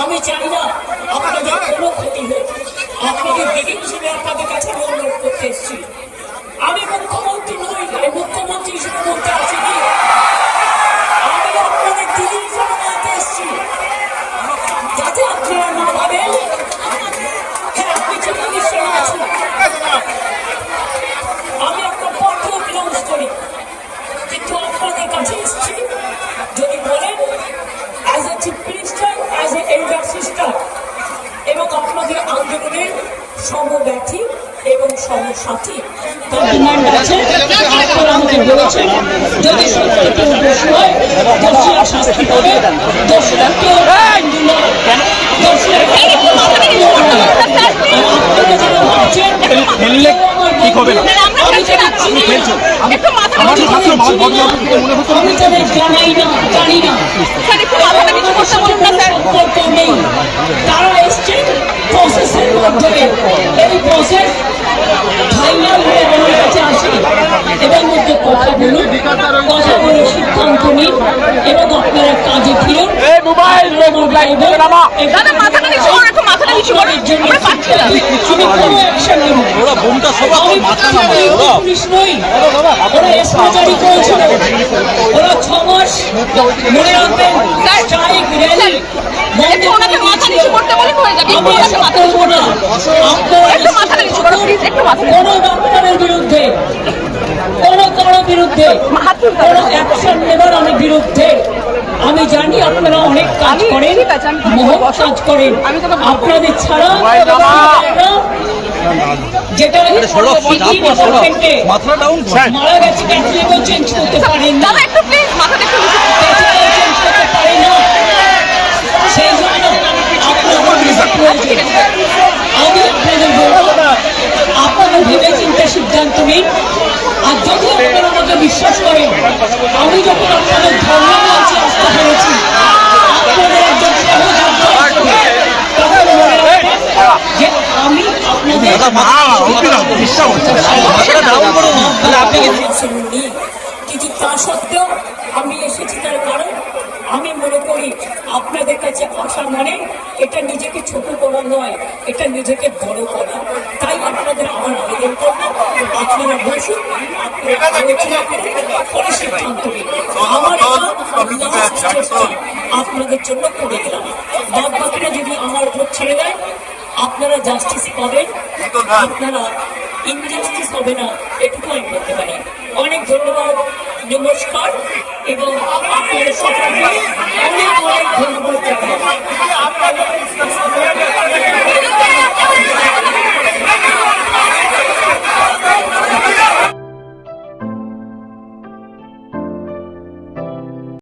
আমি চাই না আপনাদের কোনো ক্ষতি হোক। আপনাদের দিদি হিসেবে আপনাদের কাছে আমি অনুরোধ করতে এসেছি। আমি মুখ্যমন্ত্রী নই, মুখ্যমন্ত্রী হিসেবে বলতে আসিনি, আমি আপনাদের দিদি হিসেবে বলতে এসেছি, যাতে আপনারা না ভাবেন হ্যাঁ আপনি চিকিৎসা সঙ্গে আছেন। আমি আপনার পক্ষেও বিলম্ব করি, কিন্তু আপনাদের কাছে এসেছি যদি বলেন as a chief minister, as a elder sister এবং আপনাদের আন্দোলনের সমব্যথী এবং সমসাথী তার ডিমান্ড আছে। আপনারা আমাকে বলেছেন যদি সত্যি কেউ দোষী হয় দোষীরা শাস্তি পাবে, দোষীরা কেউ আমি তাদের জানাই না, জানি না, নেই। তারা এসছে প্রসেসের মাধ্যমে, এই প্রসেস ফাইনাল হয়ে আমার কাছে আসে এদের মধ্যে কথা বলুন, কথা বলে সিদ্ধান্ত নিন এবং আপনারা কাজে ফিরুন। আমি কোনো অ্যাকশন নেব, পুলিশ নই, ওরা এসপি জারি করেছিল, ওরা 6 মাস মনে রাখবেন স্ট্রাইক র্যালি কোনো ডাক্তারের বিরুদ্ধে, কোনো বিরুদ্ধে কোনো অ্যাকশন নেবার আমি বিরুদ্ধে। আমি জানি আপনারা অনেক কাজ করেন, মহৎ কাজ করেন, আপনাদের ছাড়া যেটা মারা গেছে ক্যাথলিকও চেঞ্জ করতে পারেন না, চেঞ্জ করতে পারে না। সেই জন্য আমি আপনাদের বলবো আপনারা ভেবে চিন্তে সিদ্ধান্ত নিন। আর যদি আপনারা আমাকে বিশ্বাস করেন, আমি যখন আপনাদের ধর্ম নিয়েছি আসতে পেরেছি, আপনাদের একজন তখন মনে রাখবেন যে আমি আপনাদের কিন্তু তা সত্ত্বেও আমি এসেছি তার কারণ আমি মনে করি আপনাদের কাছে আসা মানে এটা নিজেকে ছোট করা নয়, এটা নিজেকে বড় করা। তাই আপনাদের আমার আবেদন করবো আপনারা বসুন, সিদ্ধান্ত নিন। আমার আপনাদের জন্য করে দিলাম, বাদ বাকিটা যদি আমার উপর ছেড়ে দেয় আপনারা জাস্টিস পাবেন, আপনারা ইনজাস্টিস হবে না, এটুকু আমি বলতে পারি। অনেক ধন্যবাদ, নমস্কার এবং আপনাদের সকলকে অনেক ধন্যবাদ।